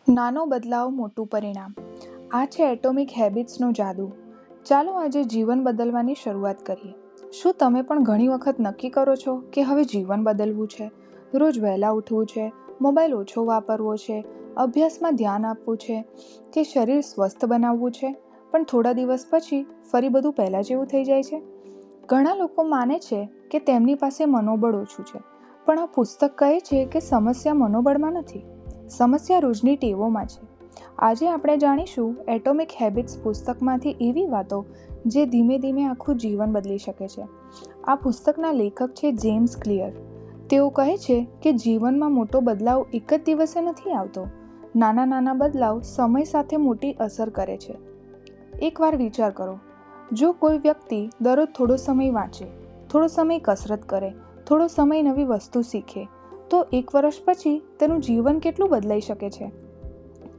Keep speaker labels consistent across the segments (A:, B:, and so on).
A: નાનો બદલાવ મોટું પરિણામ. આ છે એટોમિક હેબિટ્સનો જાદુ. ચાલો આજે જીવન બદલવાની શરૂઆત કરીએ. શું તમે પણ ઘણી વખત નક્કી કરો છો કે હવે જીવન બદલવું છે? રોજ વહેલા ઉઠવું છે, મોબાઈલ ઓછો વાપરવો છે, અભ્યાસમાં ધ્યાન આપવું છે કે શરીર સ્વસ્થ બનાવવું છે, પણ થોડા દિવસ પછી ફરી બધું પહેલાં જેવું થઈ જાય છે. ઘણા લોકો માને છે કે તેમની પાસે મનોબળ ઓછું છે, પણ આ પુસ્તક કહે છે કે સમસ્યા મનોબળમાં નથી, સમસ્યા રોજની ટેવોમાં છે. આજે આપણે જાણીશું એટોમિક હેબિટ્સ પુસ્તકમાંથી એવી વાતો જે ધીમે ધીમે આખું જીવન બદલી શકે છે. આ પુસ્તકના લેખક છે જેમ્સ ક્લિયર. તેઓ કહે છે કે જીવનમાં મોટો બદલાવ એક જ દિવસે નથી આવતો. નાના નાના બદલાવ સમય સાથે મોટી અસર કરે છે. એકવાર વિચાર કરો, જો કોઈ વ્યક્તિ દરરોજ થોડો સમય વાંચે, થોડો સમય કસરત કરે, થોડો સમય નવી વસ્તુ શીખે, તો 1 વર્ષ પછી તેનું જીવન કેટલું બદલાઈ શકે છે.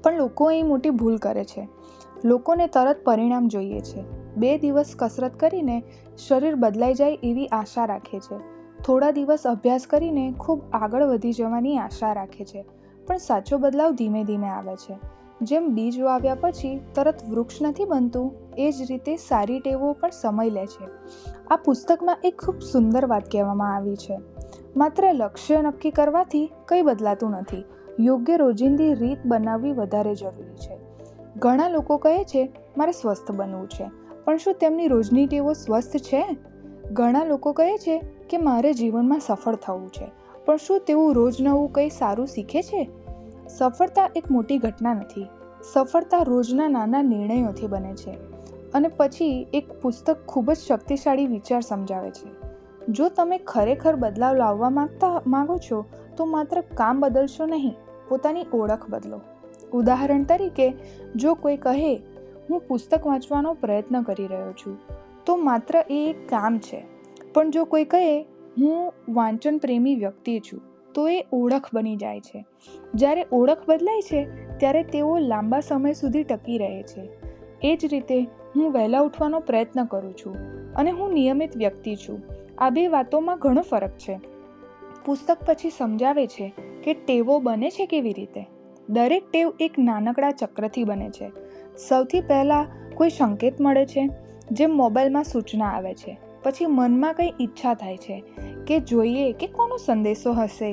A: પણ લોકો અહીં મોટી ભૂલ કરે છે. લોકોને તરત પરિણામ જોઈએ છે. 2 દિવસ કસરત કરીને શરીર બદલાઈ જાય એવી આશા રાખે છે. થોડા દિવસ અભ્યાસ કરીને ખૂબ આગળ વધી જવાની આશા રાખે છે. પણ સાચો બદલાવ ધીમે ધીમે આવે છે. જેમ બીજ વાવ્યા પછી તરત વૃક્ષ નથી બનતું, એ જ રીતે સારી ટેવો પણ સમય લે છે. આ પુસ્તકમાં એક ખૂબ સુંદર વાત કહેવામાં આવી છે. માત્ર લક્ષ્ય નક્કી કરવાથી કંઈ બદલાતું નથી. યોગ્ય રોજિંદી રીત બનાવવી વધારે જરૂરી છે. ઘણા લોકો કહે છે મારે સ્વસ્થ બનવું છે, પણ શું તેમની રોજની ટેવો સ્વસ્થ છે? ઘણા લોકો કહે છે કે મારે જીવનમાં સફળ થવું છે, પણ શું તેઓ રોજ નવું કંઈ સારું શીખે છે? સફળતા એક મોટી ઘટના નથી. સફળતા રોજના નાના નિર્ણયોથી બને છે. અને પછી એક પુસ્તક ખૂબ જ શક્તિશાળી વિચાર સમજાવે છે. જો તમે ખરેખર બદલાવ લાવવા માંગો છો, તો માત્ર કામ બદલશો નહીં, પોતાની ઓળખ બદલો. ઉદાહરણ તરીકે, જો કોઈ કહે હું પુસ્તક વાંચવાનો પ્રયત્ન કરી રહ્યો છું, તો માત્ર એ એક કામ છે. પણ જો કોઈ કહે હું વાંચન પ્રેમી વ્યક્તિ છું, તો એ ઓળખ બની જાય છે. જ્યારે ઓળખ બદલાય છે, ત્યારે તેઓ લાંબા સમય સુધી ટકી રહે છે. એ જ રીતે હું વહેલા ઉઠવાનો પ્રયત્ન કરું છું અને હું નિયમિત વ્યક્તિ છું. આ બે વાતોમાં ઘણો ફરક છે. પુસ્તક પછી સમજાવે છે કે ટેવો બને છે કેવી રીતે. દરેક ટેવ એક નાનકડા ચક્રથી બને છે. સૌથી પહેલાં કોઈ સંકેત મળે છે, જેમ મોબાઈલમાં સૂચના આવે છે. પછી મનમાં કંઈ ઈચ્છા થાય છે કે જોઈએ કે કોનો સંદેશો હશે.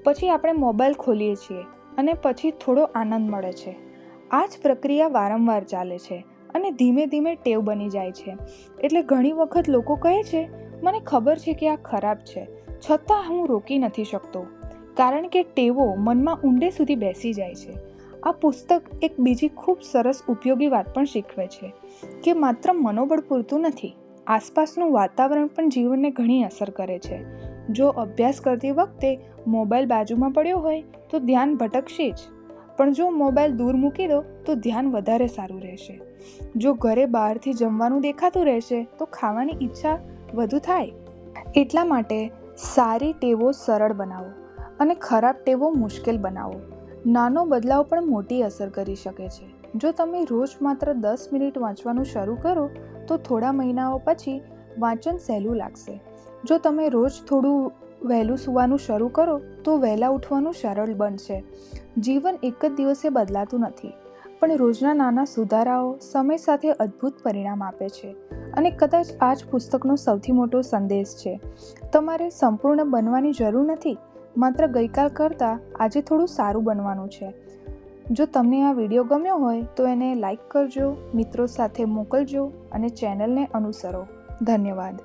A: પછી આપણે મોબાઈલ ખોલીએ છીએ અને પછી થોડો આનંદ મળે છે. આ જ પ્રક્રિયા વારંવાર ચાલે છે અને ધીમે ધીમે ટેવ બની જાય છે. એટલે ઘણી વખત લોકો કહે છે મને ખબર છે કે આ ખરાબ છે, છતાં હું રોકી નથી શકતો, કારણ કે ટેવો મનમાં ઊંડે સુધી બેસી જાય છે. આ પુસ્તક એક બીજી ખૂબ સરસ ઉપયોગી વાત પણ શીખવે છે કે માત્ર મનોબળ પૂરતું નથી, આસપાસનું વાતાવરણ પણ જીવનને ઘણી અસર કરે છે. જો અભ્યાસ કરતી વખતે મોબાઈલ બાજુમાં પડ્યો હોય તો ધ્યાન ભટકશે જ, પણ જો મોબાઈલ દૂર મૂકી દો તો ધ્યાન વધારે સારું રહેશે. જો ઘરે બહારથી જમવાનું દેખાતું રહેશે તો ખાવાની ઈચ્છા વધુ થાય. એટલા માટે સારી ટેવો સરળ બનાવો અને ખરાબ ટેવો મુશ્કેલ બનાવો. નાનો બદલાવ પણ મોટી અસર કરી શકે છે. જો તમે રોજ માત્ર 10 મિનિટ વાંચવાનું શરૂ કરો, તો થોડા મહિનાઓ પછી વાંચન સહેલું લાગશે. જો તમે રોજ થોડું વહેલું સૂવાનું શરૂ કરો, તો વહેલા ઉઠવાનું સરળ બનશે. જીવન એક જ દિવસે બદલાતું નથી, પણ રોજના નાના સુધારાઓ સમય સાથે અદ્ભુત પરિણામ આપે છે. અને કદાચ આ જ પુસ્તકનો સૌથી મોટો સંદેશ છે. તમારે સંપૂર્ણ બનવાની જરૂર નથી, માત્ર ગઈકાલ કરતાં આજે થોડું સારું બનવાનું છે. જો તમને આ વિડીયો ગમ્યો હોય તો એને લાઈક કરજો, મિત્રો સાથે મોકલજો અને ચેનલને અનુસરો. ધન્યવાદ.